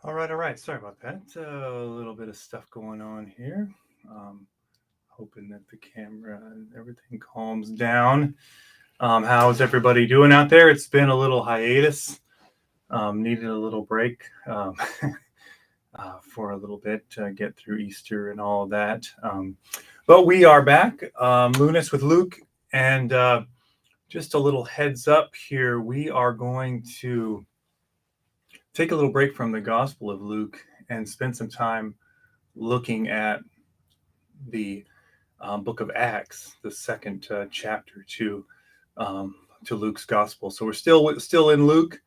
All right. Sorry about that. A little bit of stuff going on here. Um, Hoping that the camera and everything calms down. How's everybody doing out there? It's been a little hiatus. Needed a little break for a little bit to get through Easter and all of that. But we are back. Lunas with Luke. And just a little heads up here. We are going to take a little break from the Gospel of Luke and spend some time looking at the book of Acts, the second chapter to Luke's Gospel. So we're still in Luke,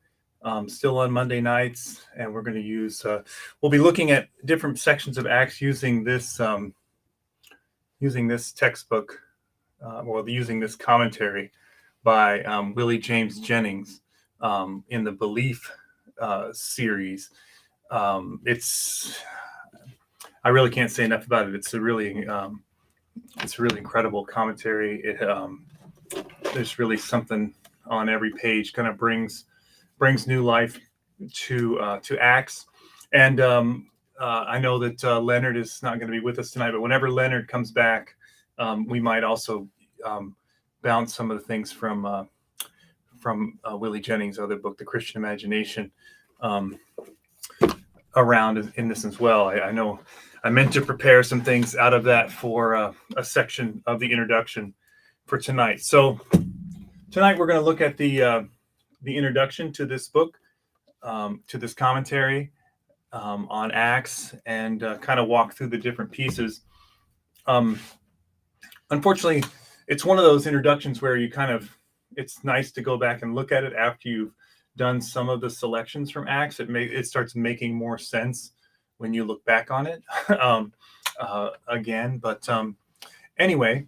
still on Monday nights, and we're going to use. We'll be looking at different sections of Acts using this textbook, using this commentary by Willie James Jennings in the Belief series. It's I really can't say enough about it. It's a really incredible commentary. There's really something on every page. Kind of brings new life to Acts. And I know that Leonard is not going to be with us tonight, but whenever Leonard comes back, we might also bounce some of the things from Willie Jennings' other book, The Christian Imagination, around in this as well. I know I meant to prepare some things out of that for a section of the introduction for tonight. So tonight we're going to look at the introduction to this book, to this commentary on Acts, and kind of walk through the different pieces. Unfortunately, it's one of those introductions where it's nice to go back and look at it after you've done some of the selections from Acts. It starts making more sense when you look back on it again. But anyway,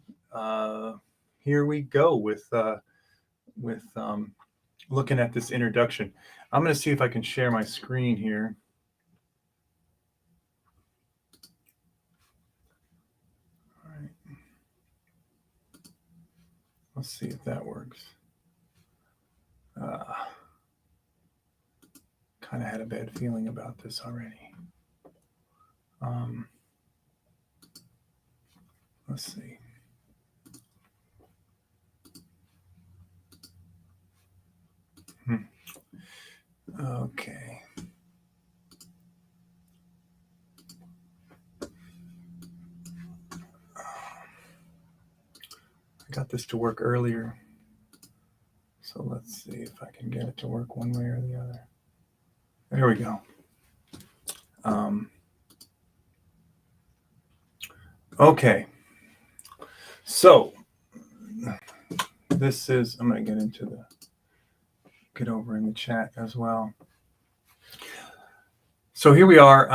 here we go with looking at this introduction. I'm going to see if I can share my screen here. All right. Let's see if that works. Kind of had a bad feeling about this already. Let's see. Okay. I got this to work earlier. So let's see if I can get it to work one way or the other. There we go. Okay. So this is, I'm going to get over in the chat as well. So here we are,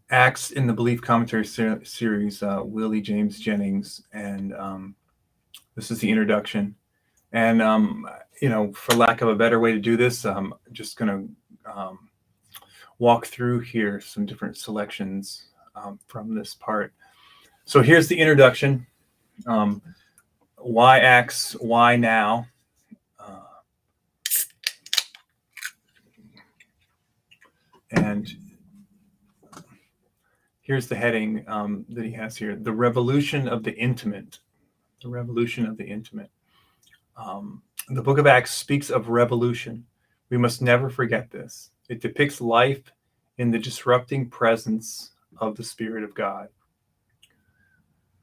Acts in the Belief Commentary series, Willie James Jennings, and this is the introduction. And, for lack of a better way to do this, I'm just going to walk through here some different selections from this part. So here's the introduction. Why Acts? Why now? And here's the heading that he has here: the revolution of the intimate. The revolution of the intimate. The book of Acts speaks of revolution. We must never forget this. It depicts life in the disrupting presence of the Spirit of God.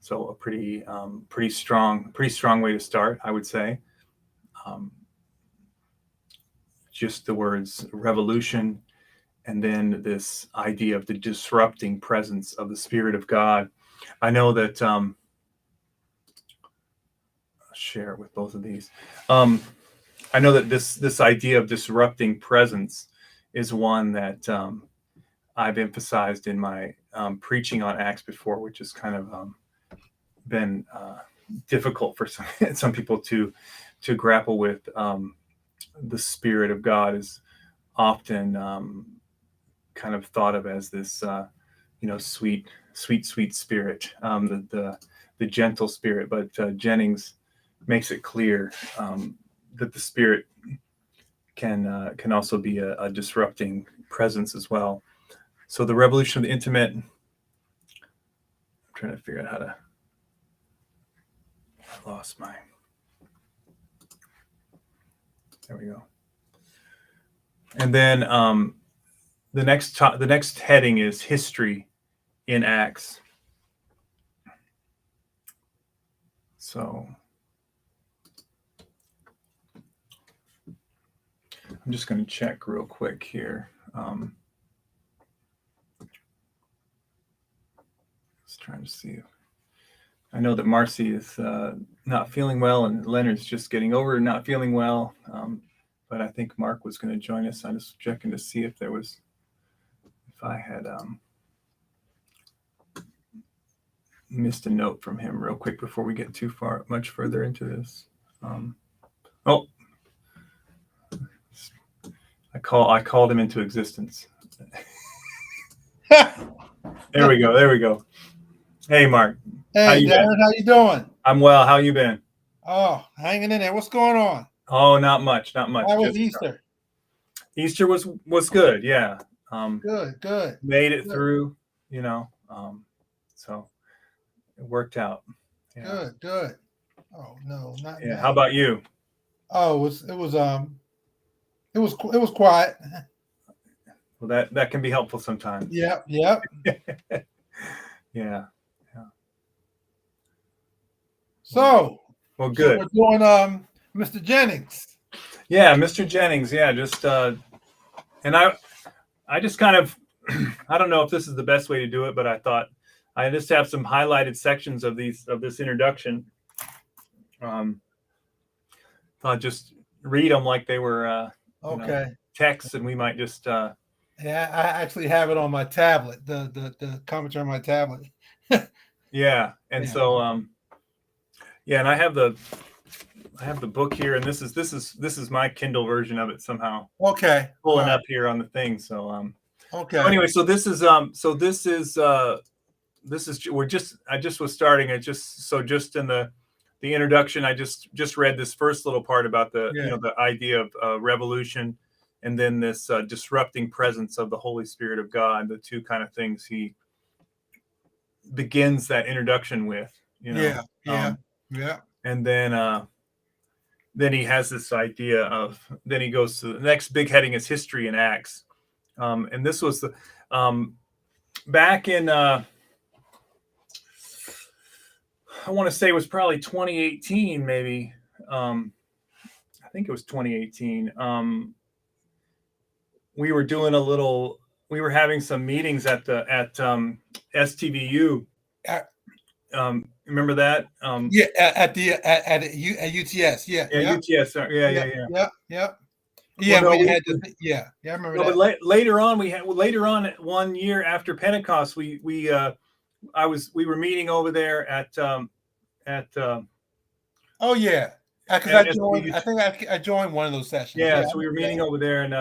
So a pretty strong way to start, I would say. Just the words revolution, and then this idea of the disrupting presence of the Spirit of God. I know that I'll share it with both of these. I know that this idea of disrupting presence is one that I've emphasized in my preaching on Acts before, which has kind of been difficult for some people to grapple with. The Spirit of God is often kind of thought of as this, sweet spirit, the gentle spirit. But Jennings makes it clear that the Spirit can also be a disrupting presence as well. So the revolution of the intimate. I'm trying to figure out how to. I lost my. There we go. And then the next heading is history in Acts. So I'm just going to check real quick here. Just trying to see. I know that Marcy is not feeling well, and Leonard's just getting over not feeling well. But I think Mark was going to join us. I'm just checking to see if I had missed a note from him real quick before we get much further into this. Oh, I called him into existence. There we go. Hey, Mark. Hey, Darren, how you doing? I'm well. How you been? Oh, hanging in there. What's going on? Oh, not much. How was Easter? Easter was good. Yeah. Good. Made it through. So it worked out. Yeah. Good. Oh no, not. Yeah. How about you? Oh, it was quiet. Well, that can be helpful sometimes. Yep. Yeah. So, well, good. So we're doing Mr. Jennings. Yeah, Mr. Jennings. Yeah, just and I just kind of I don't know if this is the best way to do it, but I thought I just have some highlighted sections of this introduction. Thought just read them like they were texts, and we might just. Yeah, I actually have it on my tablet. The commentary on my tablet. Yeah, and so and I have the book here, and this is my Kindle version of it somehow. Okay. Pulling up here on the thing. So okay. So anyway, I just was starting it just in the introduction. I just read this first little part about the idea of revolution, and then this disrupting presence of the Holy Spirit of God, the two kind of things he begins that introduction with. Yeah. And then he has this idea of, then he goes to the next big heading is history in Acts. And this was the back in I want to say it was probably 2018, maybe. I think it was 2018. We were having some meetings at STVU. Remember that? At UTS. Yeah. UTS. Yeah, well, I remember that. But later on, 1 year after Pentecost, we were meeting over there at. Oh yeah, because I think I joined one of those sessions. Yeah, so we were meeting over there, and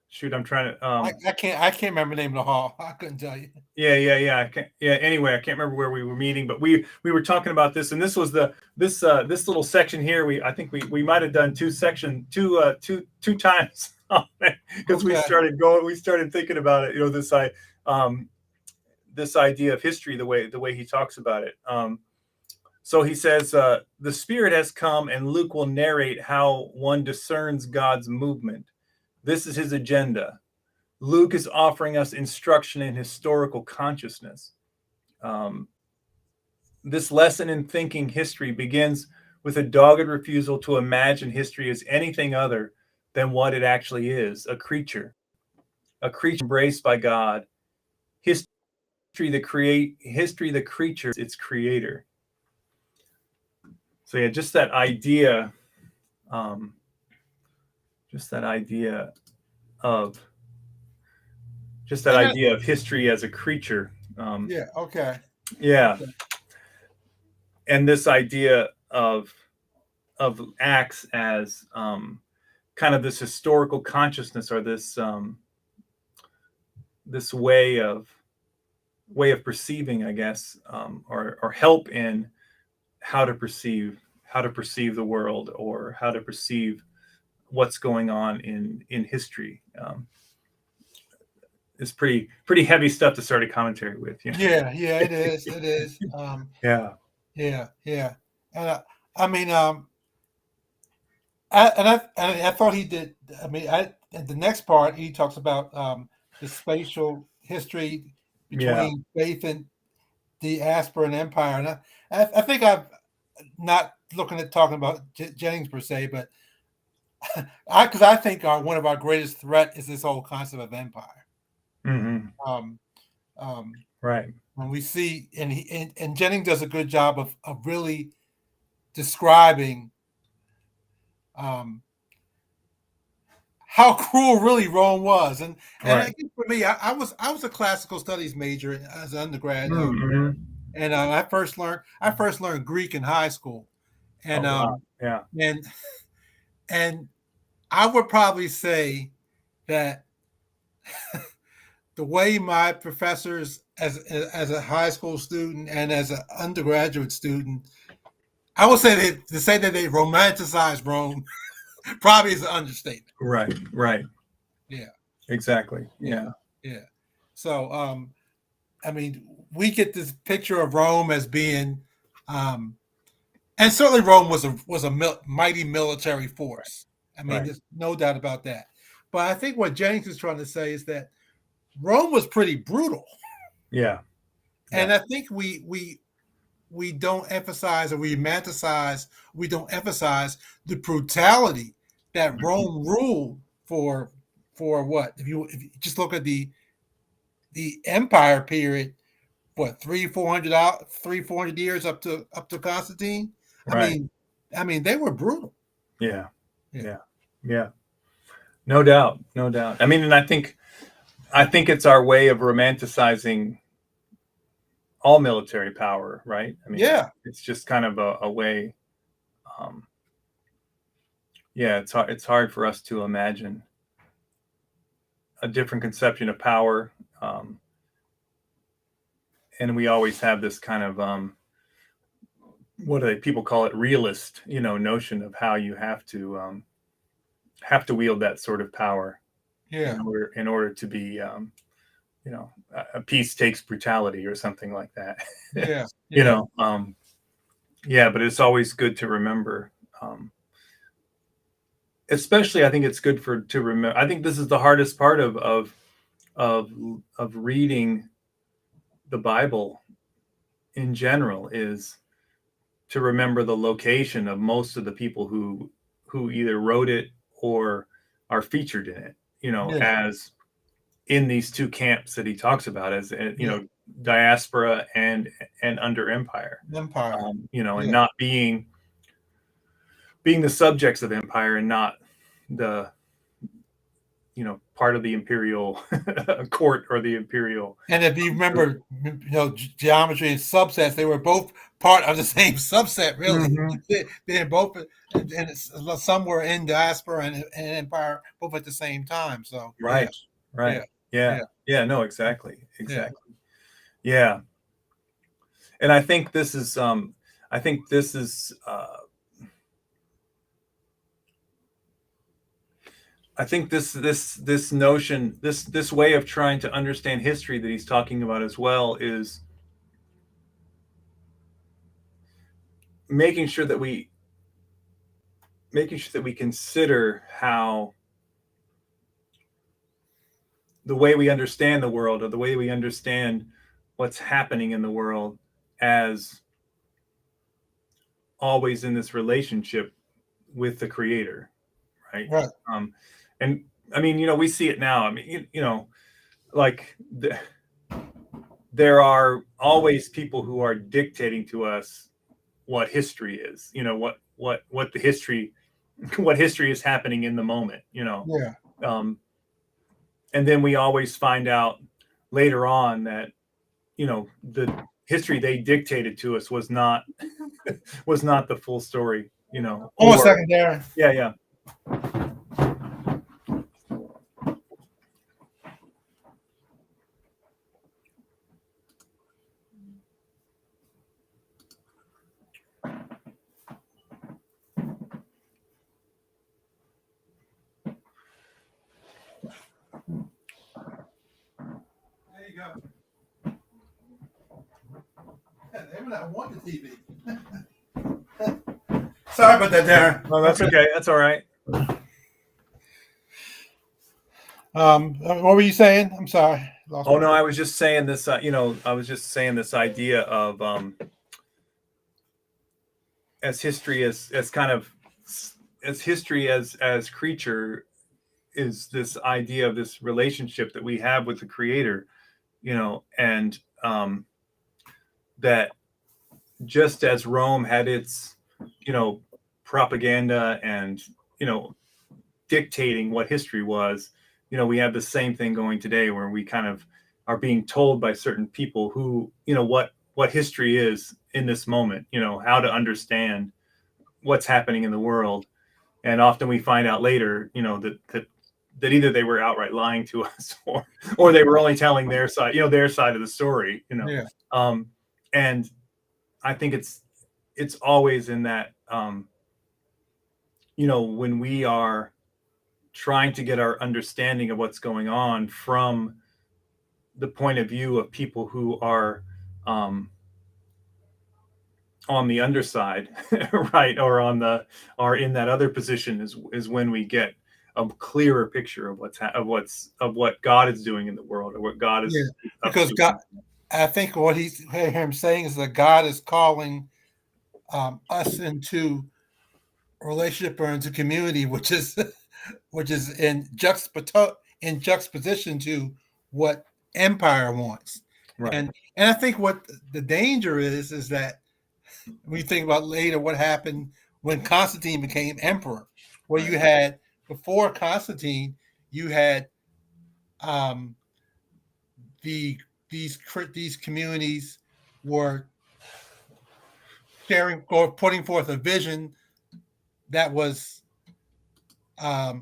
shoot, I'm trying to. I can't remember the name of the hall. I couldn't tell you. Yeah. Anyway, I can't remember where we were meeting, but we were talking about this, and this was this little section here. I think we might have done two times because we started thinking about it. This idea of history, the way he talks about it. So he says, the Spirit has come, and Luke will narrate how one discerns God's movement. This is his agenda. Luke is offering us instruction in historical consciousness. This lesson in thinking history begins with a dogged refusal to imagine history as anything other than what it actually is, a creature embraced by God. History, the creature, its creator. So yeah, just that idea of history as a creature. And this idea of Acts as kind of this historical consciousness, or this way of perceiving, I guess, or help in how to perceive the world, or how to perceive what's going on in history. It's pretty heavy stuff to start a commentary with. Yeah, it is. It is. Yeah. Yeah. And I mean, I thought he did. I mean, in the next part he talks about the spatial history Yeah. between faith and diaspora and empire, and I think I've not looking at talking about Jennings per se, but because I think one of our greatest threat is this whole concept of empire. Hmm. Um, um, Right. when we see, and Jennings does a good job of really describing um, how cruel really Rome was, and I Right. think for me, I was a classical studies major as an undergrad, Mm-hmm. and I first learned Greek in high school, and Oh wow. Yeah. and and I would probably say that the way my professors as a high school student and as an undergraduate student, I would say to say that they romanticized Rome probably is an understatement. Right. Right. Yeah, Exactly. yeah, Yeah. yeah. So I mean, we get this picture of Rome as being, and certainly Rome was a mighty military force. I mean, Right. there's no doubt about that. But I think what Jennings is trying to say is that Rome was pretty brutal, Yeah. Yeah. and I think we don't emphasize or we don't emphasize the brutality that Mhm. Rome ruled for what if you just look at the empire period, what 400 years up to Constantine. I Right. mean, I mean they were brutal. Yeah. Yeah, Yeah. Yeah. No doubt. No doubt. I mean, and I think it's our way of romanticizing all military power, right? I mean, yeah, it's just kind of a way. Um, yeah, it's hard for us to imagine a different conception of power, um, and we always have this kind of what do they people call it realist, notion of how you have to wield that sort of power yeah, in order to be a peace takes brutality or something like that. yeah, you yeah, know um, yeah, but it's always good to remember. Um, especially I think it's good for to remember. I think this is the hardest part of of reading the Bible in general is to remember the location of most of the people who either wrote it or are featured in it, yeah, as in these two camps that he talks about as yeah. diaspora and under empire, Empire. and Yeah, not being the subjects of empire and not the part of the imperial court or the imperial. and if you remember, geometry and subsets, they were both part of the same subset. Really, Mhm. they're both, and some were in diaspora and empire both at the same time. So yeah, Right, right. yeah, Yeah, yeah, yeah, no, exactly, yeah, exactly. Yeah, and I think this notion, this way of trying to understand history that he's talking about as well is making sure that we consider how the way we understand the world, or the way we understand what's happening in the world, as always in this relationship with the creator, right? right. um and I mean, we see it now. I mean, like there are always people who are dictating to us what history is, what the history what history is happening in the moment, Yeah. um and then we always find out later on that the history they dictated to us was not the full story, Hold on a or second, Darren. yeah, yeah. Maybe I want the TV. Sorry about that, Darren. No, that's okay. That's all right. What were you saying? I'm sorry. Oh no, I was just saying this. I was just saying this idea of as history as kind of as history as creature is this idea of this relationship that we have with the Creator, and that just as Rome had its, propaganda and, dictating what history was, we have the same thing going today where we kind of are being told by certain people who, what history is in this moment, how to understand what's happening in the world. And often we find out later, that either they were outright lying to us or they were only telling their side, their side of the story, Yeah. And I think it's always in that, when we are trying to get our understanding of what's going on from the point of view of people who are on the underside, right, or in that other position is when we get a clearer picture of what God is doing in the world, or what God is because God. I think what him saying is that God is calling us into a relationship or into community, which is in juxtaposition to what empire wants. Right. And I think what the danger is that when you think about later what happened when Constantine became emperor, where you had before Constantine, you had these communities were sharing or putting forth a vision that was I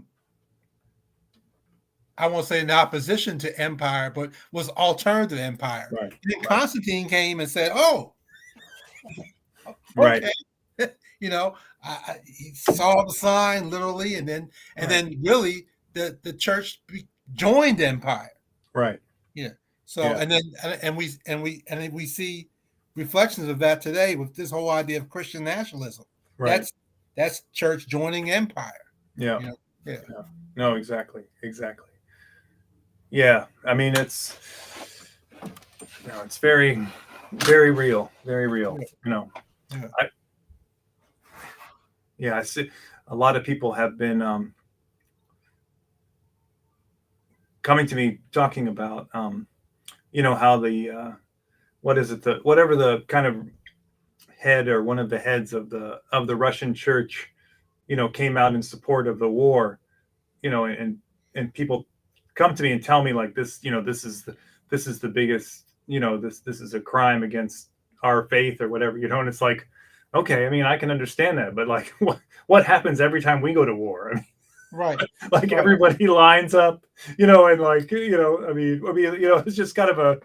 won't say in opposition to empire, but was alternative empire. Right. And then Constantine came and said, "Oh, right." Okay. He saw the sign literally, and then really the church joined empire. Right. Yeah. So and we see reflections of that today with this whole idea of Christian nationalism. Right. That's church joining empire. Yeah. Yeah. No, exactly. Yeah. I mean, it's very, very real. Very real. I see a lot of people have been coming to me talking about how the whatever the kind of head or one of the heads of the Russian church came out in support of the war, and people come to me and tell me like this, this is the biggest, this is a crime against our faith or whatever, and it's like, okay, I mean, I can understand that, but like what happens every time we go to war? I mean, right. Like everybody lines up, and like, I mean, it's just kind of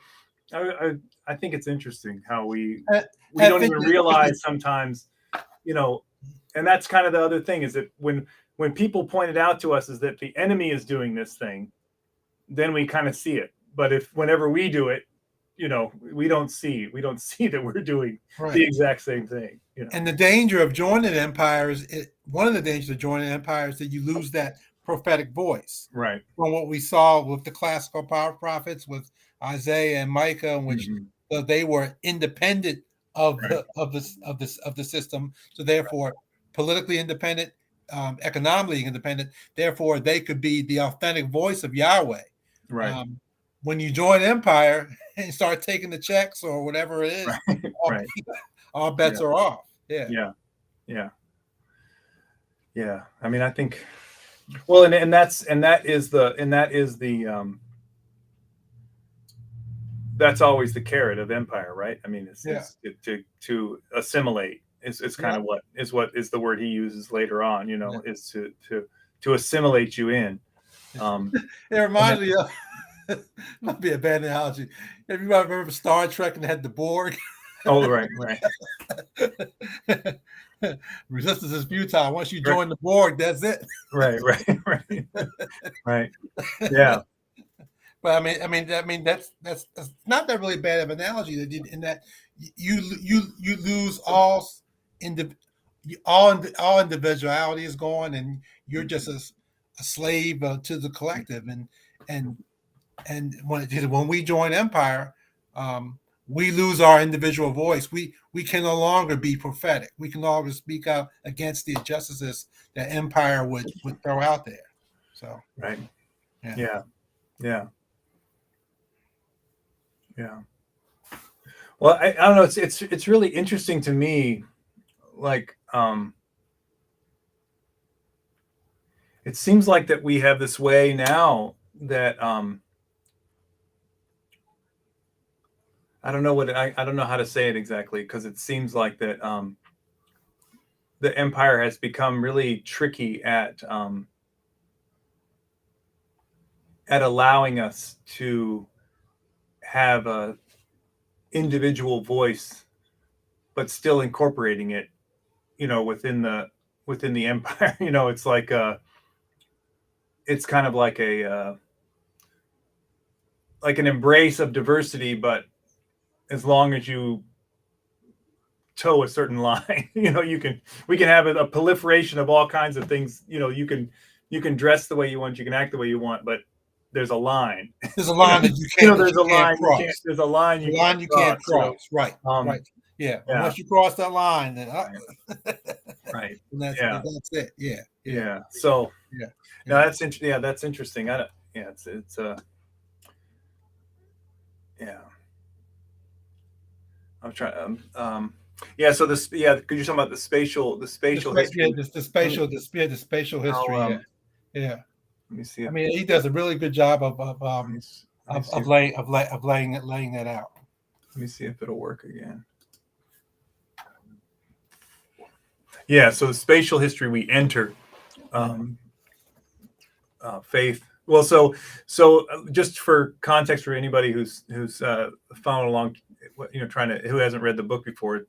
I think it's interesting how we don't even realize sometimes, and that's kind of the other thing is that when people point it out to us is that the enemy is doing this thing, then we kind of see it. But whenever we do it, we don't see that we're doing the exact same thing. And the danger of joining empires, one of the dangers of joining empires is that you lose that prophetic voice. Right. From what we saw with the classical power prophets, with Isaiah and Micah, in which they were independent of the system, so therefore politically independent, economically independent. Therefore, they could be the authentic voice of Yahweh. Right. When you join empire and start taking the checks or whatever it is, all bets are off. Yeah. I mean, I think, well, and that's always the carrot of empire, right? I mean, it's to assimilate. It's kind of what is the word he uses later on. Is to assimilate you in. It reminds me of. Might be a bad analogy. Everybody remember Star Trek and had the Borg? Oh, right. Resistance is futile. Once you join the Borg, that's it. Right. Yeah. But I mean, that's not that really bad of an analogy. In that you lose indi- all individuality is gone, and you're just a slave to the collective. And when we join empire, we lose our individual voice. We can no longer be prophetic. We can no longer speak out against the injustices that empire would throw out there. So Right. yeah. Yeah. Yeah. Yeah. Well, I don't know. It's really interesting to me. Like, it seems like that we have this way now that I don't know I don't know how to say it exactly, because it seems like that the empire has become really tricky at allowing us to have a individual voice, but still incorporating it, within the empire. It's like it's kind of like an embrace of diversity, but as long as you toe a certain line, we can have a proliferation of all kinds of things. You can dress the way you want, you can act the way you want, but there's a line. There's a line that There's a you can't line you can't. cross. There's a line The you can't line you cross. can't cross. Right. Um, Right. Yeah. And yeah. once you cross that line, then Right. Yeah. that's it. Yeah. Yeah. Yeah. So Yeah. no, Yeah. that's interesting. Yeah, that's interesting. I don't. Yeah, it's yeah. I'm trying. Yeah. So this. Yeah. Could you talk about the spatial history? The spatial How, history. Yeah. Yeah. let me see I if mean, he does a really good job let me, let me see of if, laying that out. let me see if it'll work again. Yeah. So the spatial history we enter, faith. Well, so just for context for anybody who's following along, who hasn't read the book before.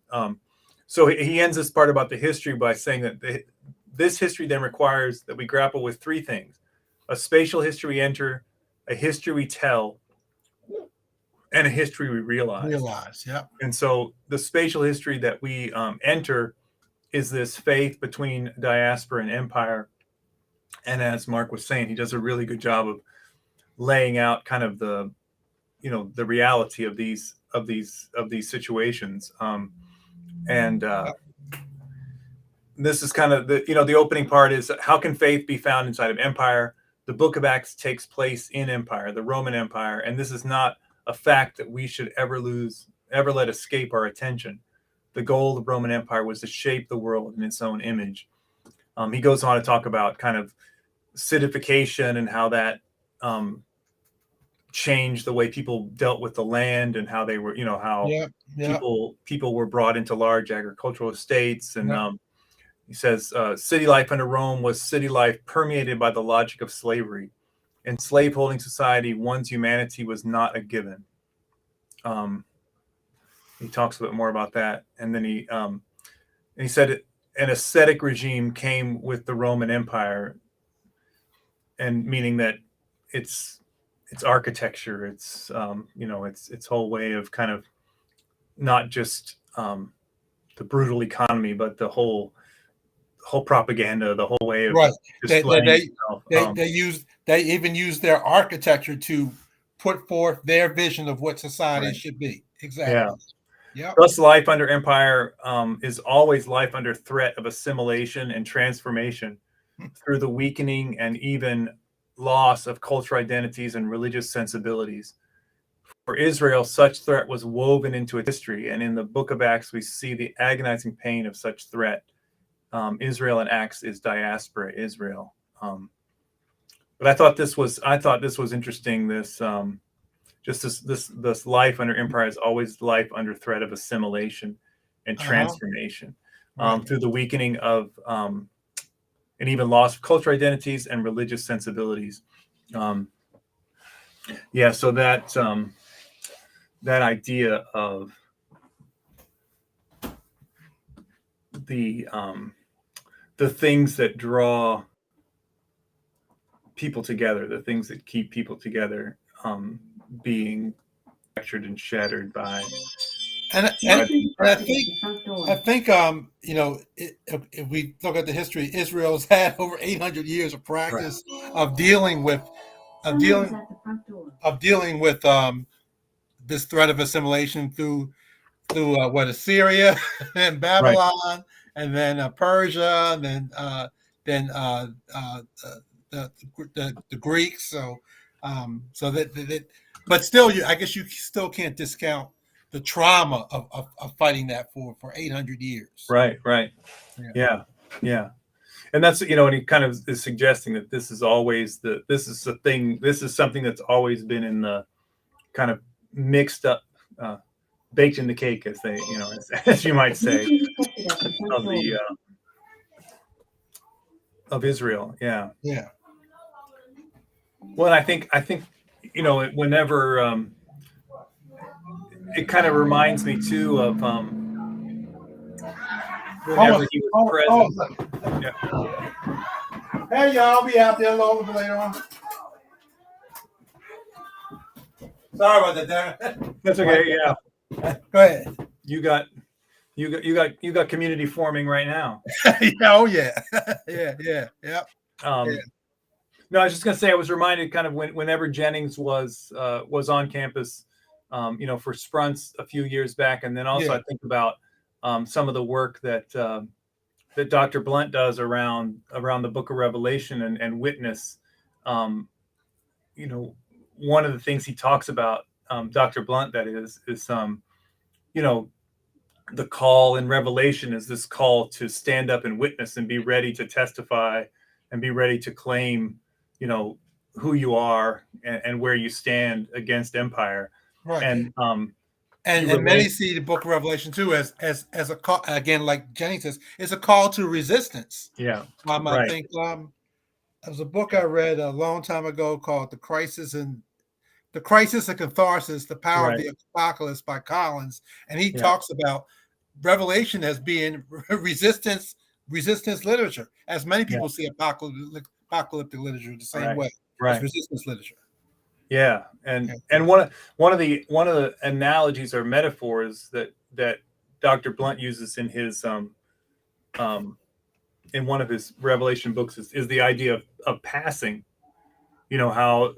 So he ends this part about the history by saying that this history then requires that we grapple with three things: a spatial history we enter, a history we tell, and a history we realize. Yeah. And so the spatial history that we enter is this faith between diaspora and empire. And as Mark was saying, he does a really good job of laying out kind of the reality of these situations. And this is kind of the opening part is, how can faith be found inside of empire? The book of Acts takes place in empire, the Roman Empire, and this is not a fact that we should ever let escape our attention. The goal of the Roman Empire was to shape the world in its own image. He goes on to talk about kind of citification and how that changed the way people dealt with the land, and how they were, how people were brought into large agricultural estates. And he says city life under Rome was city life permeated by the logic of slavery. In slaveholding society, one's humanity was not a given. He talks a bit more about that, and then he said an ascetic regime came with the Roman Empire, and meaning that it's architecture, it's its whole way of kind of not just the brutal economy, but the whole propaganda, the whole way of displaying itself. They even use their architecture to put forth their vision of what society should be. Exactly. Yeah. Yeah. Thus, life under empire is always life under threat of assimilation and transformation through the weakening and even loss of cultural identities and religious sensibilities. For Israel, such threat was woven into its history, and in the book of Acts, we see the agonizing pain of such threat. Israel in Acts is diaspora Israel. But I thought this was interesting. This this life under empire is always life under threat of assimilation and transformation through the weakening of and even loss of cultural identities and religious sensibilities. So that idea of the things that draw people together, the things that keep people together, being fractured and shattered by And Go and, ahead. and I think if we look at the history, Israel's had over 800 years of Right. practice of dealing with of dealing of dealing with this threat of assimilation through what Assyria and Right. Babylon, and then Persia, and then the Greeks. So that, but still, I guess you still can't discount the trauma of fighting that for 800 years. Right. Right. Yeah. Yeah. Yeah. And that's, and he kind of is suggesting that this is something that's always been in the kind of mixed up, baked in the cake, as they, as you might say, of the of Israel. Yeah. Yeah. Well, and I think, whenever it kind of reminds me too of whenever he was president. Yeah. Hey, y'all, I'll be out there a little bit later on. Sorry about that, Darren. That's okay. Yeah. Go ahead. You got community forming right now. Oh yeah, yeah. No, I was just gonna say, I was reminded kind of whenever Jennings was on campus, for Sprunts a few years back, and then also I think about some of the work that Dr. Blunt does around the Book of Revelation and witness. One of the things he talks about, Dr. Blunt, that is the call in Revelation is this call to stand up and witness and be ready to testify and be ready to claim, who you are and where you stand against empire. Right. And many see the Book of Revelation too as a call, again, like Jennings says, it's a call to resistance. Yeah. I think there was a book I read a long time ago called The Crisis and Catharsis, The Power of the Apocalypse by Collins. And he talks about Revelation as being resistance literature, as many people see apocalyptic literature the same way as resistance literature. Yeah. And one of the analogies or metaphors that Dr. Blunt uses in his in one of his Revelation books is the idea of passing. How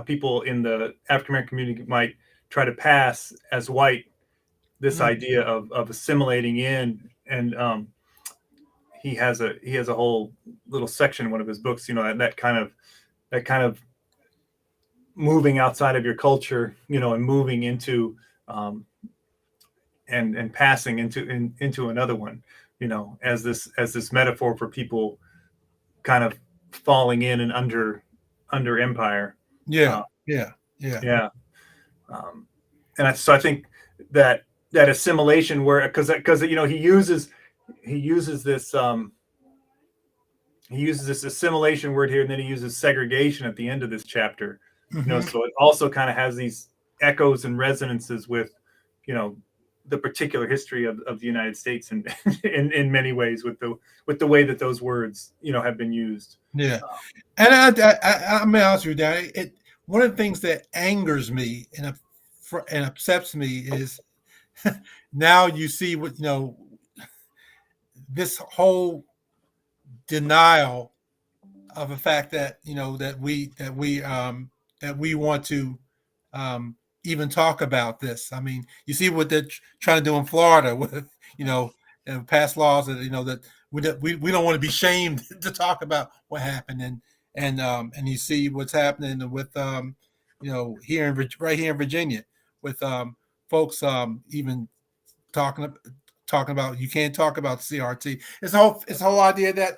people in the African American community might try to pass as white, this idea of assimilating in. And he has a whole little section in one of his books, that kind of moving outside of your culture, and moving into and passing into another one, as this metaphor for people kind of falling in and under empire. Yeah. And I think that assimilation, where because he uses this assimilation word here, and then he uses segregation at the end of this chapter. So it also kind of has these echoes and resonances with the particular history of the United States, and in many ways with the way that those words have been used. Yeah. And I'm honest with you, Danny. One of the things that angers me and upsets me is now you see what this whole denial of the fact that that we want to even talk about this. I mean, you see what they're trying to do in Florida with and pass laws that that we don't want to be shamed to talk about what happened, and you see what's happening with here in Virginia with folks even talking about you can't talk about CRT. It's the whole idea that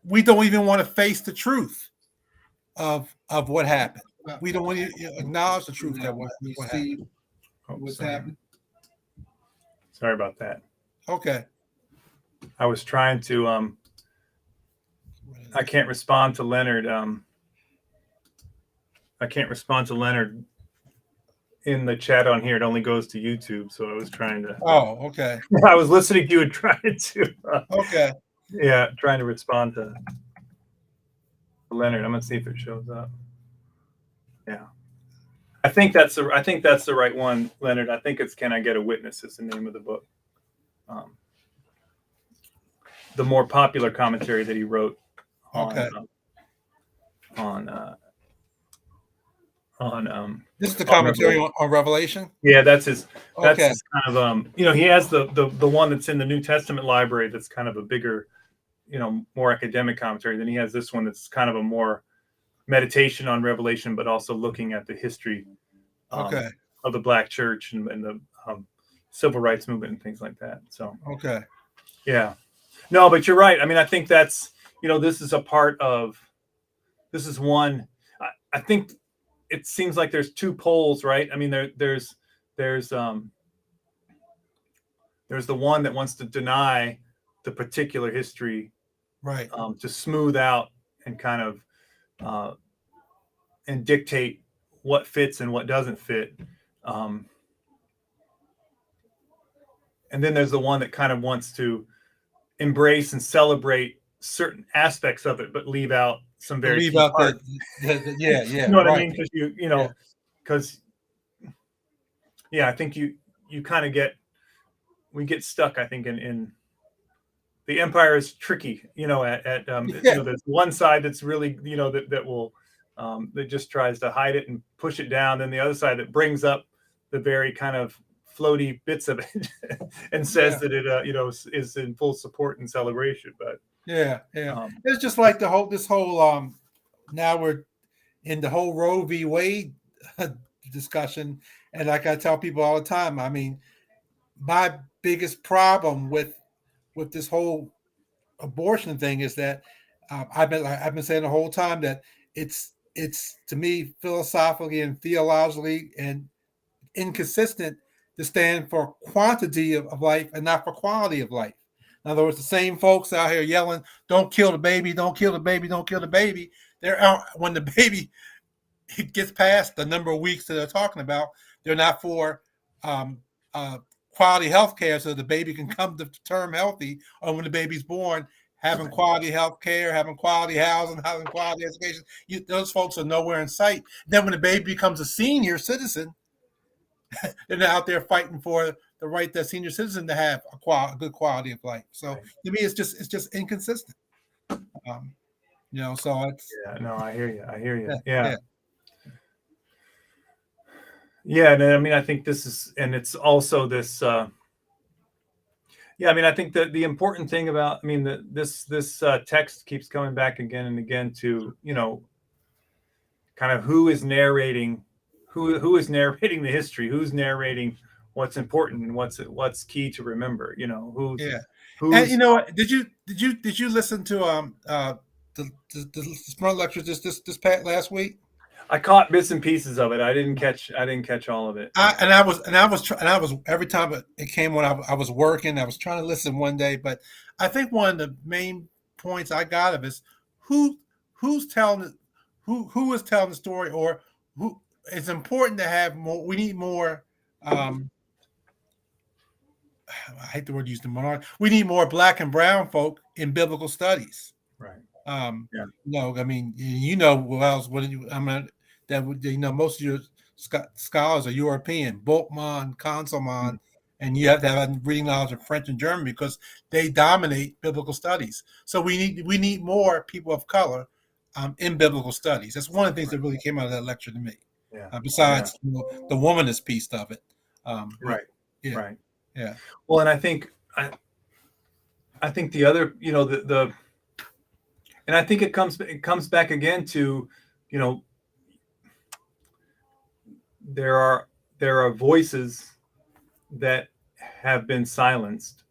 we don't even want to face the truth of what happened. We don't want to acknowledge the truth that what happened. What's happened? Sorry about that. Okay. I was trying to I can't respond to Leonard. I can't respond to Leonard in the chat on here. It only goes to YouTube, so I was trying to. Oh, okay. I was listening to you and trying to. Okay. Yeah, trying to respond to Leonard. I'm gonna see if it shows up. Yeah, I think that's the right one, Leonard. I think it's "Can I Get a Witness" is the name of the book. Um, the more popular commentary that he wrote on Okay. on This is the on commentary Revelation. on Revelation. Yeah, that's his. That's Okay. his kind of he has the one that's in the New Testament library that's kind of a bigger, more academic commentary. Then he has this one that's kind of a more meditation on Revelation, but also looking at the history Okay. of the Black Church and the civil rights movement and things like that. So Okay. yeah, no, but you're right. I mean, I think that's this is a part of this is one. I think it seems like there's two poles, right? I mean, there's the one that wants to deny the particular history, Right. to smooth out and kind of and dictate what fits and what doesn't fit. And then there's the one that kind of wants to embrace and celebrate certain aspects of it, but leave out some very Leave key out parts. yeah, You know what I right. mean? Because Yeah. because I think you kind of we get stuck. I think in the empire is tricky. Yeah. There's one side that's really that will that just tries to hide it and push it down. Then the other side that brings up the very kind of floaty bits of it and says Yeah. that it is in full support and celebration. But Yeah. It's just like this whole now we're in the whole Roe v. Wade discussion, and like I tell people all the time, I mean, my biggest problem with this whole abortion thing is that I've been saying the whole time that it's to me philosophically and theologically and inconsistent to stand for quantity of life and not for quality of life. In other words, the same folks out here yelling, "Don't kill the baby! Don't kill the baby! Don't kill the baby!" They're out when the baby it gets past the number of weeks that they're talking about. They're not for um, quality health care so the baby can come to term healthy, or when the baby's born, having quality health care, having quality housing, having quality education. Those folks are nowhere in sight. Then when the baby becomes a senior citizen, they're out there fighting for the right that senior citizen to have a good quality of life. So right. to me, it's just inconsistent. So it's No, I hear you. yeah. Yeah, and I mean, I think this is, and it's also this. I mean, I think that the important thing about, I mean, this text keeps coming back again and again to kind of who is narrating, who is narrating the history, who's narrating what's important and what's key to remember. And Who's did you listen to the front lecture this past last week? I caught bits and pieces of it. I didn't catch all of it. I was every time it came when I was working, I was trying to listen one day, but I think one of the main points I got of is who's telling who is telling the story, or who. It's important to have more. We need more. I hate the word used in monarch. We need more Black and brown folk in biblical studies. Right. I mean, well, what you? I mean, that most of your scholars are European, Bultmann, Conselmann, and you have to have a reading knowledge of French and German because they dominate biblical studies. So we need more people of color in biblical studies. That's one of the things that really came out of that lecture to me. Yeah. Besides the womanist piece of it. Right. Yeah. Right. Yeah. Well, and I think the other, and I think it comes back again to, there are voices that have been silenced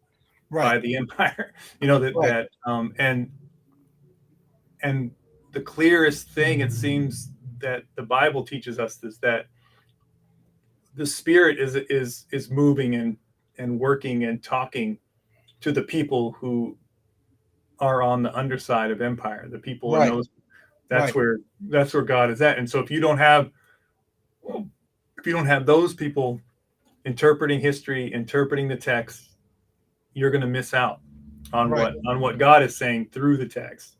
by the empire, and the clearest thing it seems that the Bible teaches us is that the Spirit is moving and working and talking to the people who are on the underside of empire, the people in those. That's where God is at. And so if you don't have those people interpreting history, interpreting the text, you're going to miss out on what God is saying through the text.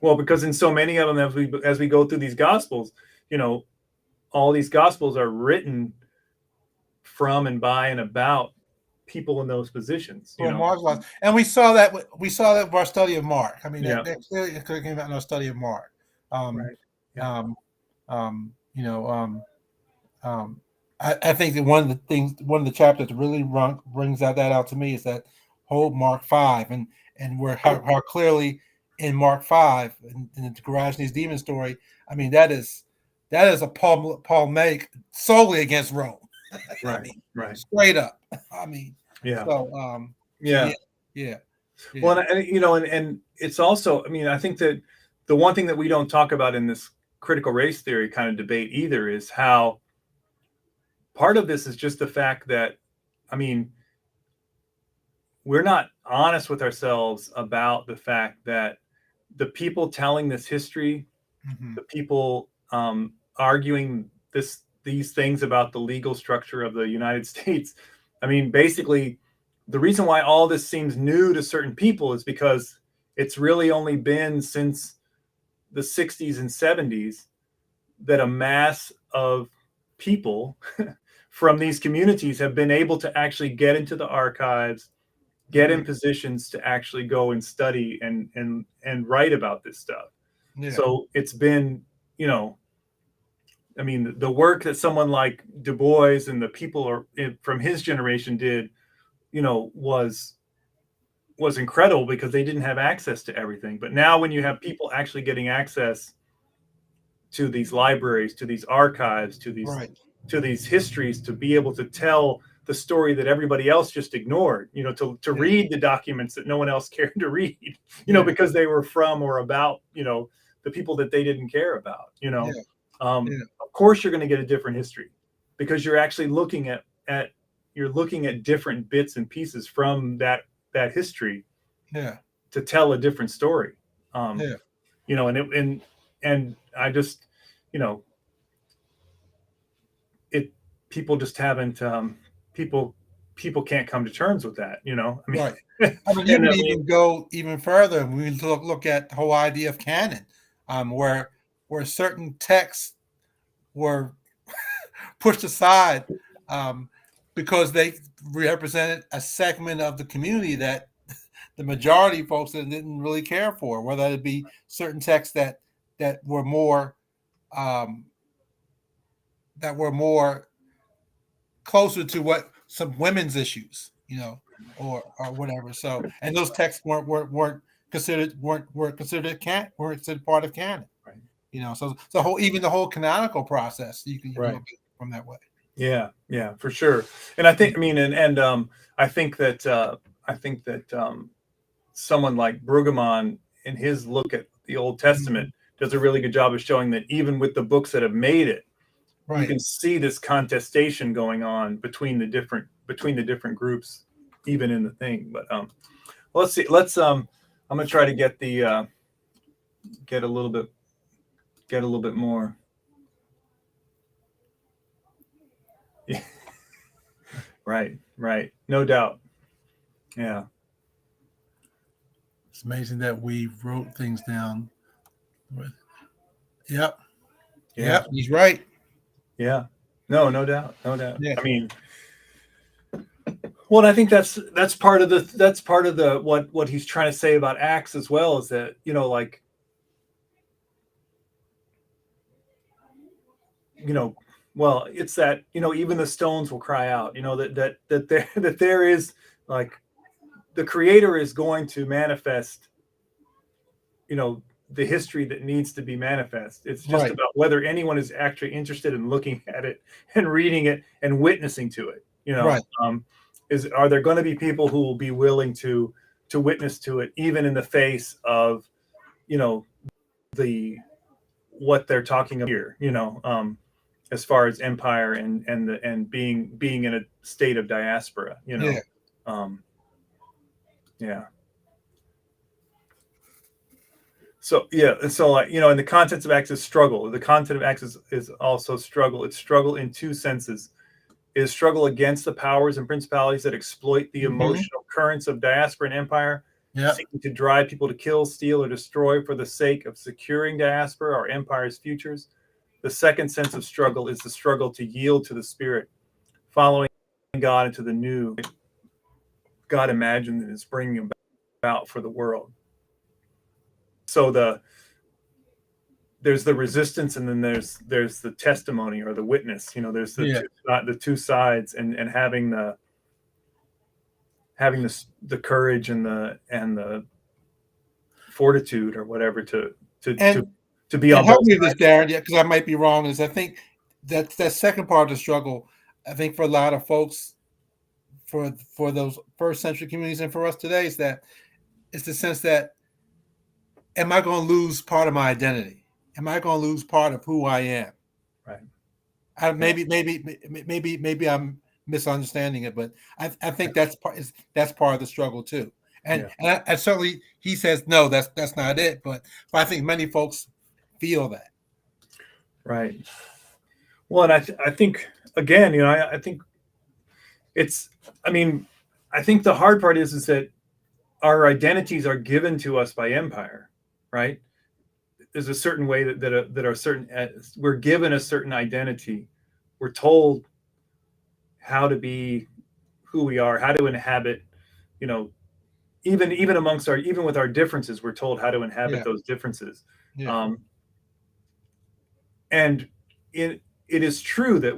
Well, because in so many of them, as we go through these gospels, all these gospels are written from and by and about people in those positions, Well, marginalized, and we saw that with our study of Mark. I mean, Yeah. that clearly came out in our study of Mark. Right. Yeah. You know, I think that one of the chapters that really brings that out to me is that whole Mark 5, and where how clearly in Mark 5 in the garage these demon story. I mean, that is a polemic solely against Rome. I Right. mean, Right. straight up. I mean, Yeah. so Yeah. yeah. Well, and you know, and it's also, I mean, I think that the one thing that we don't talk about in this critical race theory kind of debate either is how part of this is just the fact that, I mean, we're not honest with ourselves about the fact that the people telling this history, the people arguing these things about the legal structure of the United States, I mean, basically, the reason why all this seems new to certain people is because it's really only been since the 60s and 70s that a mass of people from these communities have been able to actually get into the archives, get in positions to actually go and study and write about this stuff. Yeah. So it's been, you know, I mean, the work that someone like Du Bois and the people from his generation did, you know, was incredible because they didn't have access to everything. But now when you have people actually getting access to these libraries, to these archives, to these histories, to be able to tell the story that everybody else just ignored, you know, to read the documents that no one else cared to read, you know, because they were from or about, you know, the people that they didn't care about, you know. Of course you're going to get a different history because you're actually looking at different bits and pieces from that history to tell a different story. You know, and I just, you know, people just haven't, people can't come to terms with that, you know. I mean, right. I mean, you can even go even further. We look at the whole idea of canon, where certain texts were pushed aside because they represented a segment of the community that the majority of folks didn't really care for, whether it be certain texts that were more closer to what some women's issues, you know, or whatever. So, and those texts weren't considered part of canon. Right. You know, so even the whole canonical process, you can look from that way. Yeah, for sure. And I think, I mean, and I think that someone like Brueggemann in his look at the Old Testament does a really good job of showing that even with the books that have made it, you can see this contestation going on between the different groups, even in the thing. But let's see. I'm gonna try to get a little bit more. Yeah. Right. No doubt. Yeah. It's amazing that we wrote things down. Yep. He's right. Yeah. No doubt. Yeah. I mean, well, I think that's part of the what he's trying to say about Acts as well, is that, you know, like, you know, well, it's that, you know, even the stones will cry out, you know, that there is, like, the Creator is going to manifest, you know, the history that needs to be manifest. It's just about whether anyone is actually interested in looking at it and reading it and witnessing to it, you know. Are there going to be people who will be willing to witness to it, even in the face of, you know, what they're talking about here, you know, as far as empire and being in a state of diaspora, you know. Yeah. So like, you know, and the contents of Acts is struggle. The content of Acts is also struggle. It's struggle in two senses. It is struggle against the powers and principalities that exploit the emotional currents of diaspora and empire, seeking to drive people to kill, steal, or destroy for the sake of securing diaspora or empire's futures. The second sense of struggle is the struggle to yield to the Spirit, following God into the new God imagined and is bringing about for the world. So there's the resistance, and then there's the testimony or the witness. There's the two sides, and having the courage and the fortitude or whatever to be on both help me with this, sides. Darren, because I might be wrong. Is I think that second part of the struggle, I think for a lot of folks, for those first century communities and for us today, is that it's the sense that, am I going to lose part of my identity? Am I going to lose part of who I am? Right. Maybe I'm misunderstanding it, but I think that's part of the struggle too. And certainly he says no, that's not it. But I think many folks feel that. Right. Well, and I think again, I think it's. I mean, I think the hard part is that our identities are given to us by empire, right? There's a certain way that are certain. We're given a certain identity. We're told how to be who we are, how to inhabit. Even amongst even with our differences, we're told how to inhabit those differences. Yeah. And it is true that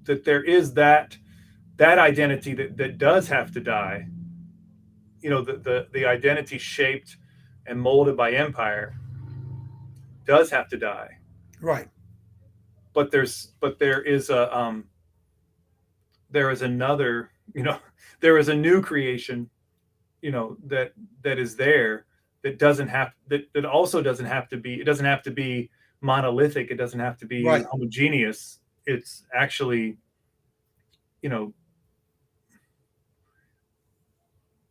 there is that identity that does have to die. The identity shaped and molded by empire does have to die. Right. But there is another, there is a new creation, that is there, that also doesn't have to be, it doesn't have to be monolithic. It doesn't have to be homogeneous. It's actually,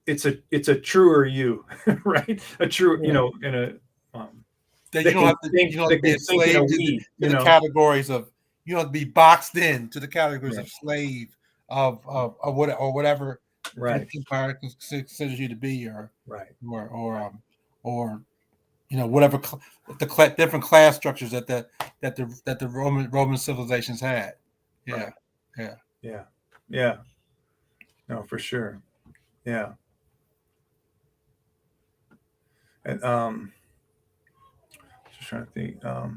it's a truer you, right? A true, in a, that you don't have to be a slave to the categories of, you don't have to be boxed in to the categories of slave of whatever empire considers you to be, or whatever the different class structures that the Roman civilizations had. Yeah. No, for sure. Yeah. And just trying to think. I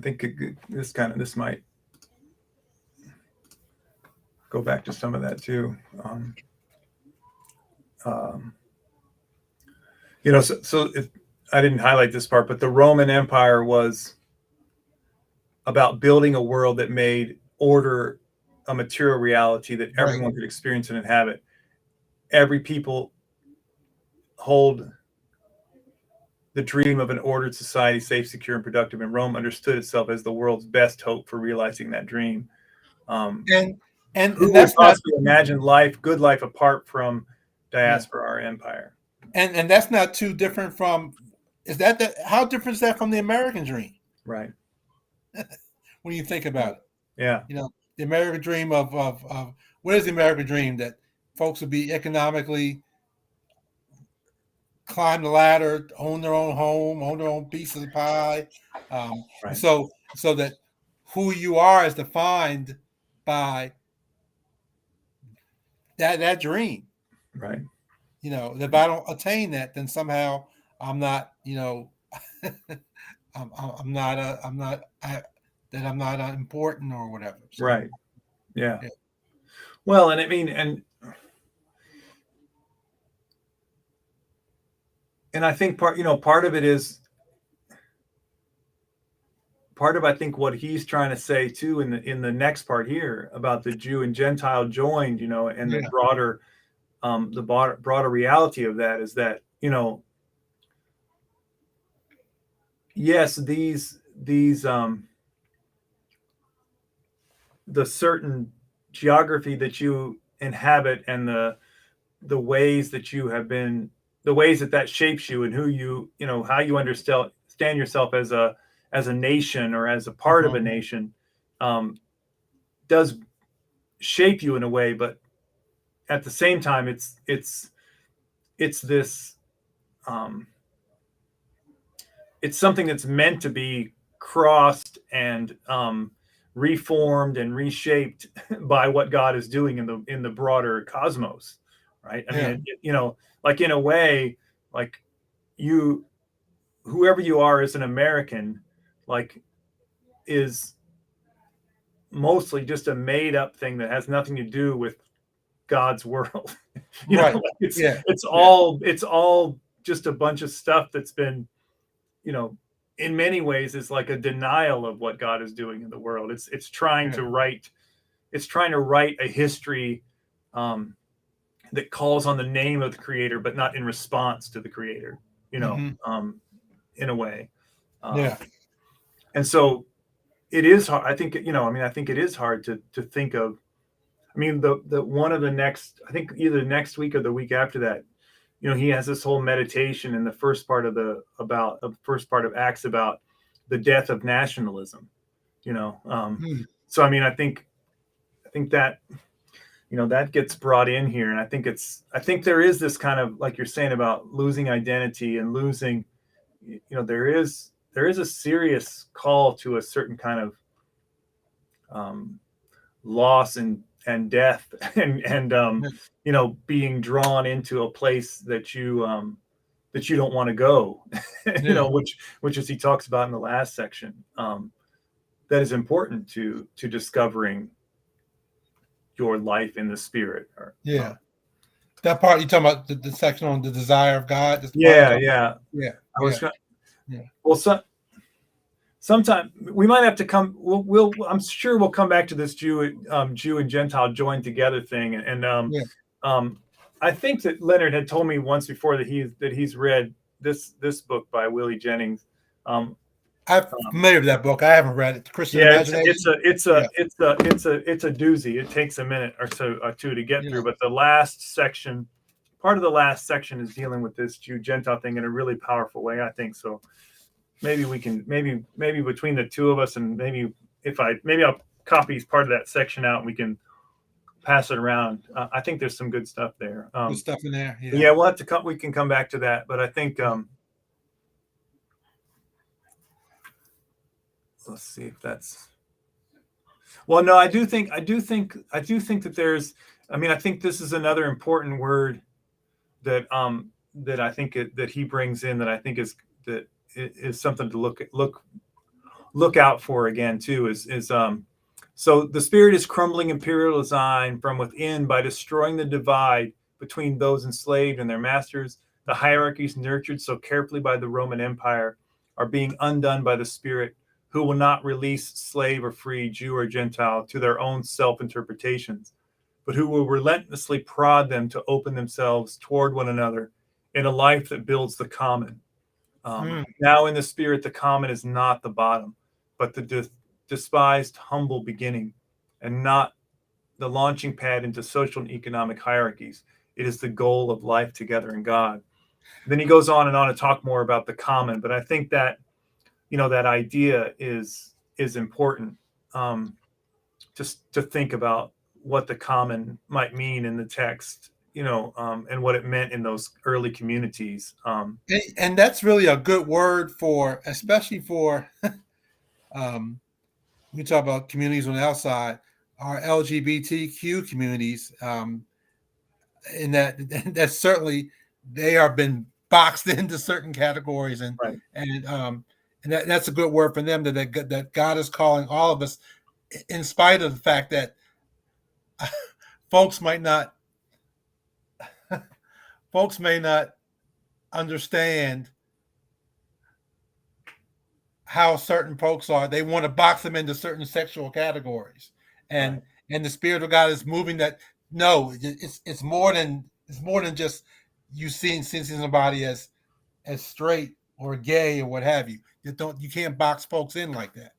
think this might go back to some of that too. So I didn't highlight this part, but the Roman Empire was about building a world that made order a material reality that everyone could experience and inhabit. Every people hold the dream of an ordered society, safe, secure, and productive, and Rome understood itself as the world's best hope for realizing that dream. And who would possibly imagine good life apart from diaspora or empire? And that's not too different from, how different is that from the American dream? Right. When you think about it. Yeah. The American dream of what is the American dream? That folks would be economically, climb the ladder, own their own home, own their own piece of the pie. So that who you are is defined by that dream. Right. If I don't attain that, then somehow I'm not, I'm not important or whatever. So. Right. Yeah. Well, and I mean, and I think part of it is I think what he's trying to say too in the next part here about the Jew and Gentile joined, and the broader reality of that is that, yes, these the certain geography that you inhabit and the ways that you have been, the ways that shapes you and who you, how you understand yourself as a nation or as a part of a nation, does shape you in a way, but at the same time, it's this it's something that's meant to be crossed and reformed and reshaped by what God is doing in the broader cosmos, right? I Yeah. mean, like in a way, like you, whoever you are as an American, like is mostly just a made up thing that has nothing to do with God's world. Right. Like Yeah. Yeah. it's all just a bunch of stuff that's been, you know, in many ways is like a denial of what God is doing in the world. It's trying Yeah. to write a history um, that calls on the name of the creator, but not in response to the creator, Hmm. in a way. Um, Yeah. and so it is hard. I think, I mean, I think it is hard to think of. I mean, the one of the next, I think either next week or the week after that, he has this whole meditation in the first part of first part of Acts about the death of nationalism. Hmm. So I mean, I think that that gets brought in here, and I think there is this kind of, like you're saying, about losing identity and losing, there is a serious call to a certain kind of um, loss and death and Yeah. being drawn into a place that you don't want to go, Yeah. which as he talks about in the last section, that is important to discovering your life in the spirit. Or, Yeah. That part you talking about the section on the desire of God. That's the part you yeah, talking about. yeah. Yeah. I was Yeah. gonna, Yeah. well, sometime we might have to come. I'm sure we'll come back to this Jew and Gentile joined together thing, and Yeah. um, I think that Leonard had told me once before that he's read this book by Willie Jennings. Um, I'm um, familiar with that book. I haven't read it. The Christian yeah, Imagination. it's Yeah. it's a doozy. It takes a minute or so or two to get Yeah. through, but the last section, part of the last section, is dealing with this Jew Gentile thing in a really powerful way, I think. So maybe we can maybe between the two of us, and maybe I'll copy part of that section out and we can pass it around. I think there's some good stuff there. Good stuff in there. Yeah. Yeah, we'll have to come. We can come back to that, but I think let's see if that's. Well, no, I do think that there's. I mean, I think this is another important word that I think that he brings in, that I think is something to look out for again too. Is So the spirit is crumbling imperial design from within by destroying the divide between those enslaved and their masters. The hierarchies nurtured so carefully by the Roman Empire are being undone by the spirit, who will not release slave or free, Jew or Gentile, to their own self-interpretations, but who will relentlessly prod them to open themselves toward one another in a life that builds the common. Mm. Now in the spirit, the common is not the bottom, but the despised humble beginning, and not the launching pad into social and economic hierarchies. It is the goal of life together in God. Then he goes on and on to talk more about the common, but I think that that idea is important, just to think about what the common might mean in the text, and what it meant in those early communities. And that's really a good word for, especially for, we talk about communities on the outside, our LGBTQ communities. In that, that's certainly, they are been boxed into certain categories, Right. And that's a good word for them, that God is calling all of us, in spite of the fact that folks might not folks may not understand how certain folks are. They want to box them into certain sexual categories, Right. and the spirit of God is moving that. No, it's more than just you seeing somebody as straight or gay or what have you. You can't box folks in like that.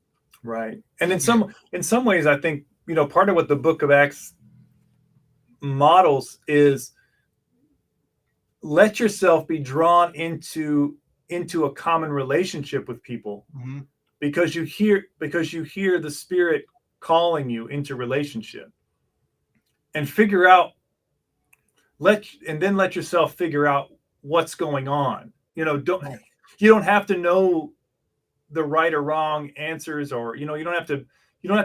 Right. And Yeah. in some ways, I think, part of what the book of Acts models is let yourself be drawn into a common relationship with people, Mm-hmm. because you hear the spirit calling you into relationship, and let yourself figure out what's going on. Don't Right. you don't have to know the right or wrong answers, or you don't have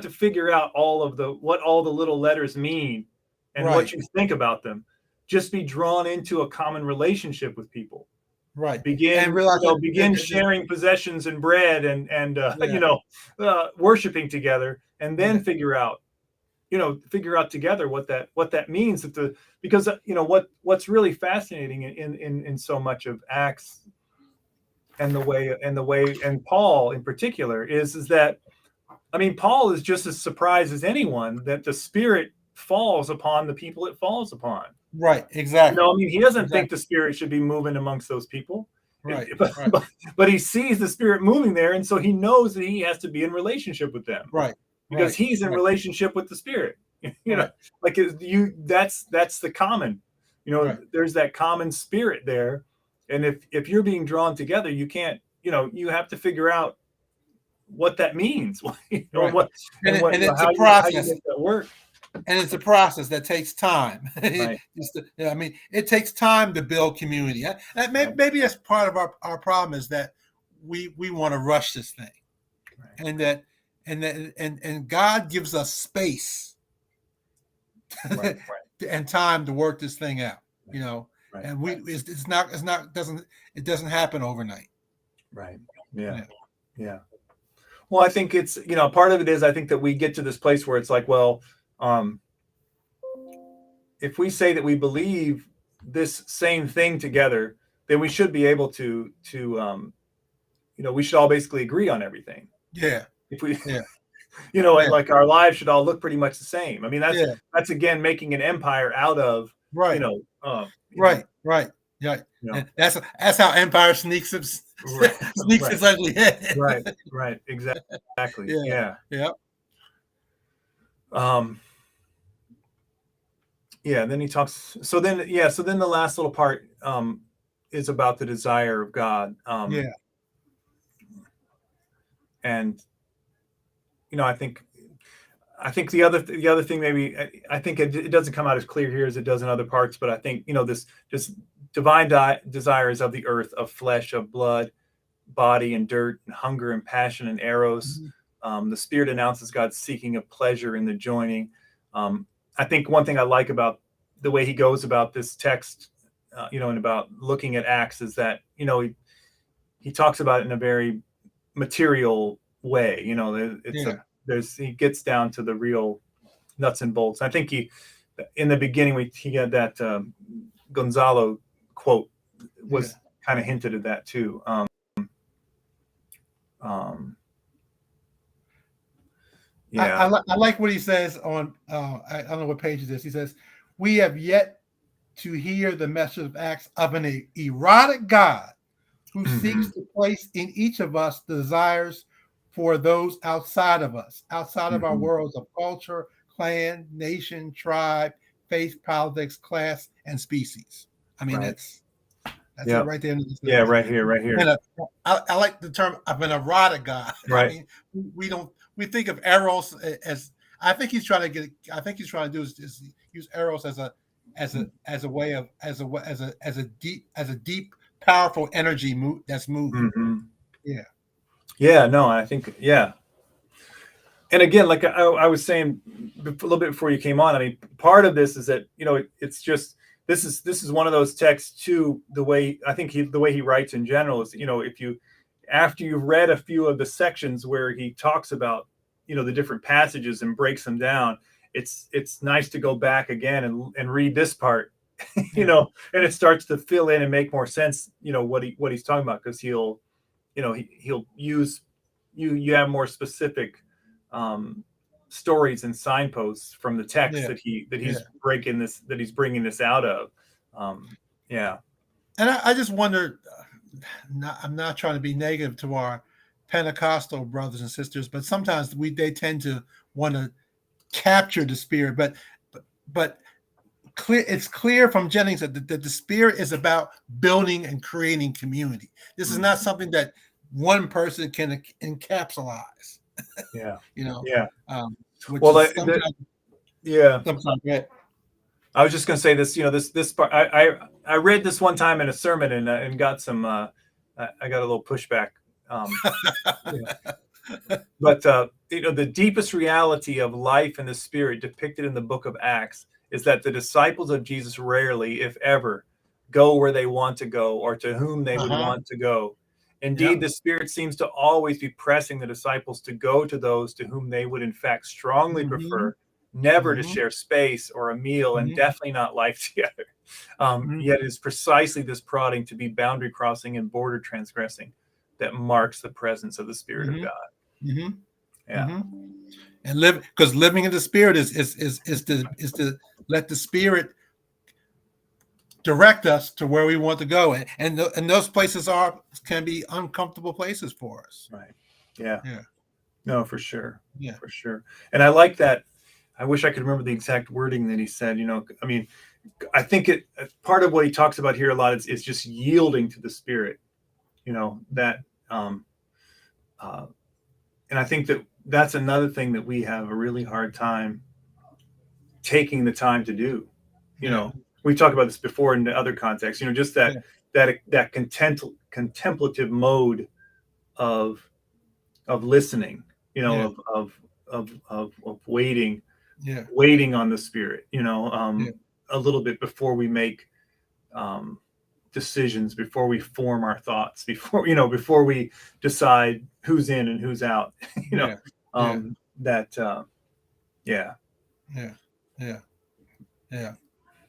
to figure out what all the little letters mean and what Right. you think about them. Just be drawn into a common relationship with people. Right. And Begin realize begin sharing possessions and bread, and yeah, worshiping together, and then yeah, figure out together what that means. Because what's really fascinating in so much of Acts, and the way and Paul in particular, is that, I mean, Paul is just as surprised as anyone that the Spirit falls upon the people it falls upon. right, exactly, I mean, he doesn't think exactly, the Spirit should be moving amongst those people. right, But, right, but he sees the Spirit moving there, and so he knows that he has to be in relationship with them, right, because right, he's in right, relationship with the Spirit. right, Like that's the common. right, There's that common spirit there, and if you're being drawn together, you can't. You have to figure out what that means, or right. what And and what it's a how you process, make that work. and it's a process that takes time. Right. I mean, it takes time to build community. Right. Maybe that's part of our problem, is that we want to rush this thing, Right. and God gives us space Right. and time to work this thing out. Right. And it's not doesn't happen overnight. Right. Yeah. Yeah. Yeah. Well, I think it's, part of it is, I think that we get to this place where it's like, well, if we say that we believe this same thing together, then we should be able to we should all basically agree on everything. Yeah. If we, Yeah. and like our lives should all look pretty much the same. I mean, Yeah. that's again making an empire out of, Right. Right. Right. And that's how empire sneaks its ugly head. Right. Exactly. Yeah. Yeah. Then he talks. So then the last little part is about the desire of God. Yeah. And I think the other thing, maybe, I think it doesn't come out as clear here as it does in other parts, but I think this divine desires of the earth, of flesh, of blood, body, and dirt, and hunger, and passion, and arrows. Mm-hmm. The Spirit announces God's seeking of pleasure in the joining. I think one thing I like about the way he goes about this text, and about looking at Acts, is that he talks about it in a very material way. He gets down to the real nuts and bolts. I think in the beginning he had that Gonzalo quote was kind of hinted at that too. I like what he says on I don't know what page it is. He says, "We have yet to hear the message of Acts of an erotic God who seeks to place in each of us desires for those outside of us, outside of our worlds of culture, clan, nation, tribe, faith, politics, class, and species." I mean, that's it right there. Yeah, right here. And I like the term of an erotic God. Right. I mean, we think of Eros as, I think he's trying to do is use Eros as a way of as a deep powerful energy that's moving. Mm-hmm. Yeah. No, I think And again, like I was saying a little bit before you came on, I mean, part of this is that it's just this is one of those texts too. The way he writes in general is, if you, after you've read a few of the sections where he talks about the different passages and breaks them down, it's nice to go back again and read this part, and it starts to fill in and make more sense, what he's talking about, because he'll use you have more specific stories and signposts from the text that he's bringing this out of. And I just wonder, I'm not trying to be negative to our Pentecostal brothers and sisters, but sometimes they tend to want to capture the Spirit, but it's clear from Jennings that the Spirit is about building and creating community. This is not something that one person can encapsulize. I was just going to say this. This part, I read this one time in a sermon and got some I got a little pushback. You know. But the deepest reality of life in the Spirit depicted in the book of Acts is that the disciples of Jesus rarely, if ever, go where they want to go or to whom they would want to go. Indeed, the Spirit seems to always be pressing the disciples to go to those to whom they would in fact strongly prefer never to share space or a meal, and definitely not life together. Yet it is precisely this prodding to be boundary crossing and border transgressing that marks the presence of the Spirit of God. Yeah. And live, because living in the Spirit is to let the Spirit direct us to where we want to go, and those places can be uncomfortable places for us. Right. Yeah. Yeah. No, for sure. Yeah. For sure. And I like that. I wish I could remember the exact wording that he said. I mean, I think part of what he talks about here a lot is just yielding to the Spirit. That and I think that's another thing that we have a really hard time taking the time to do. We talked about this before in other contexts. Just that contemplative mode of listening. Of waiting. Waiting on the Spirit. A little bit before we make decisions, before we form our thoughts, before we decide who's in and who's out.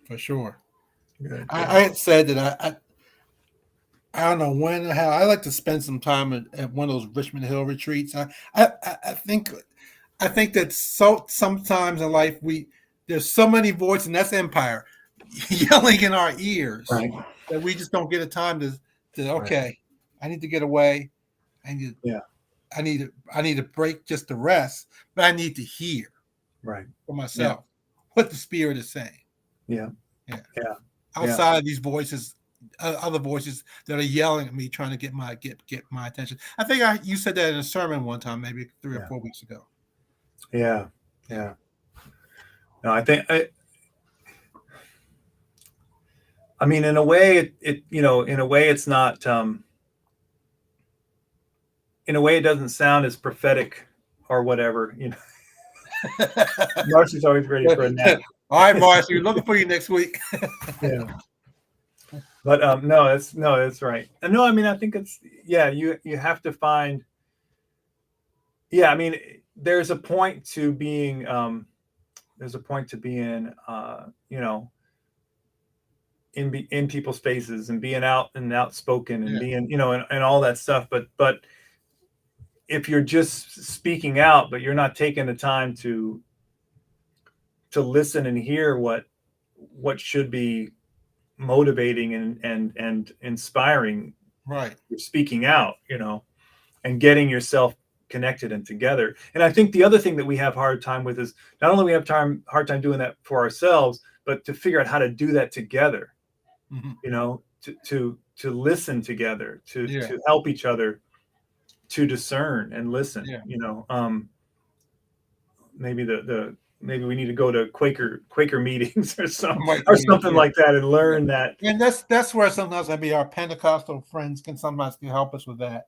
For sure. Good. I had said that I don't know when and how. I like to spend some time at one of those Richmond Hill retreats. I think that sometimes in life there's so many voices, and that's empire yelling in our ears, right, that we just don't get a time to okay, right. I need to get away. I need to break just to rest, but I need to hear for myself what the Spirit is saying. Yeah. Outside of these voices, other voices that are yelling at me, trying to get my attention. I think you said that in a sermon one time, maybe 3 or 4 weeks ago. Yeah. No, I think I mean, in a way, in a way, it's not. In a way, it doesn't sound as prophetic or whatever. Marcy's always ready for a nap. All right, Marcy, we're looking for you next week. Yeah. But no, that's right. And no, I mean, I think it's you have to find. Yeah, I mean, there's a point to being in people's faces and being out and outspoken and being and all that stuff. But if you're just speaking out, but you're not taking the time to listen and hear what should be motivating and inspiring, right, you're speaking out, and getting yourself connected and together. And I think the other thing that we have hard time with is not only we have hard time doing that for ourselves, but to figure out how to do that together. To listen together, to help each other, to discern and listen. Maybe we need to go to Quaker meetings or something like that and learn that. And that's where sometimes maybe our Pentecostal friends can sometimes help us with that.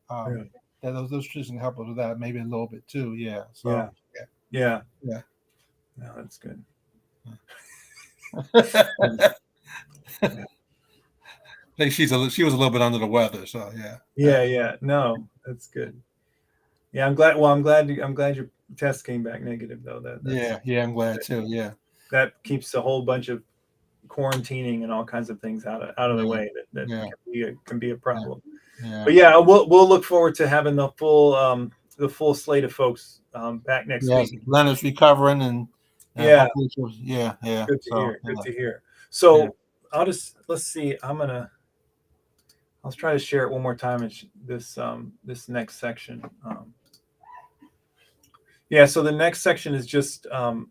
That those traditions can help us with that maybe a little bit too. Yeah. So yeah. No, that's good. I think she was a little bit under the weather, so yeah. No, that's good. Yeah, I'm glad. Well, I'm glad your test came back negative, though. I'm glad too. Yeah, that keeps a whole bunch of quarantining and all kinds of things out of the way that can be a problem. But we'll look forward to having the full slate of folks back next week. Leonard's recovering and good to hear. So let's see. I'll try to share it one more time in this next section. So the next section is just the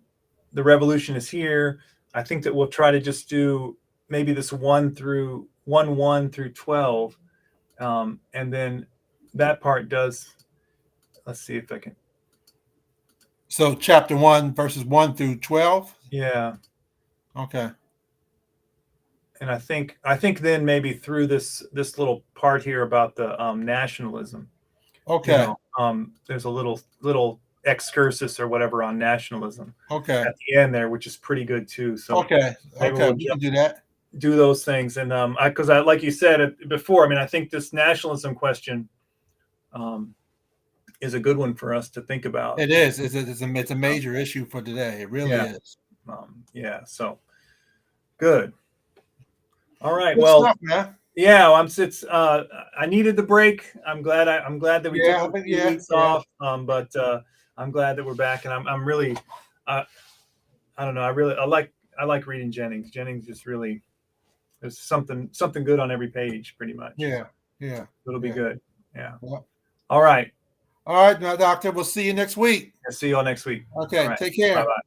revolution is here. I think that we'll try to just do maybe this 1 through 12, and then that part does. Let's see if I can. So chapter 1, verses 1 through 12. Yeah. Okay. And I think then maybe through this little part here about the nationalism, Okay. there's a little excursus or whatever on nationalism Okay. at the end there, which is pretty good too. So Okay. maybe Okay. we'll We can do that. do those things. And because I like you said before, I mean, I think this nationalism question is a good one for us to think about. It is. It's a major issue for today. It really Yeah. is. Yeah. So good. All right. Good Well, stuff, man. yeah. I needed the break. I'm glad that we took a few weeks off. But I'm glad that we're back, and I'm really, I don't know. I like reading Jennings. Jennings just really, there's something good on every page, pretty much. Yeah. Yeah. It'll be good. Yeah. Yeah. All right. All right, now, Doctor. We'll see you next week. I'll see you all next week. Okay. All right. Take care. Bye-bye.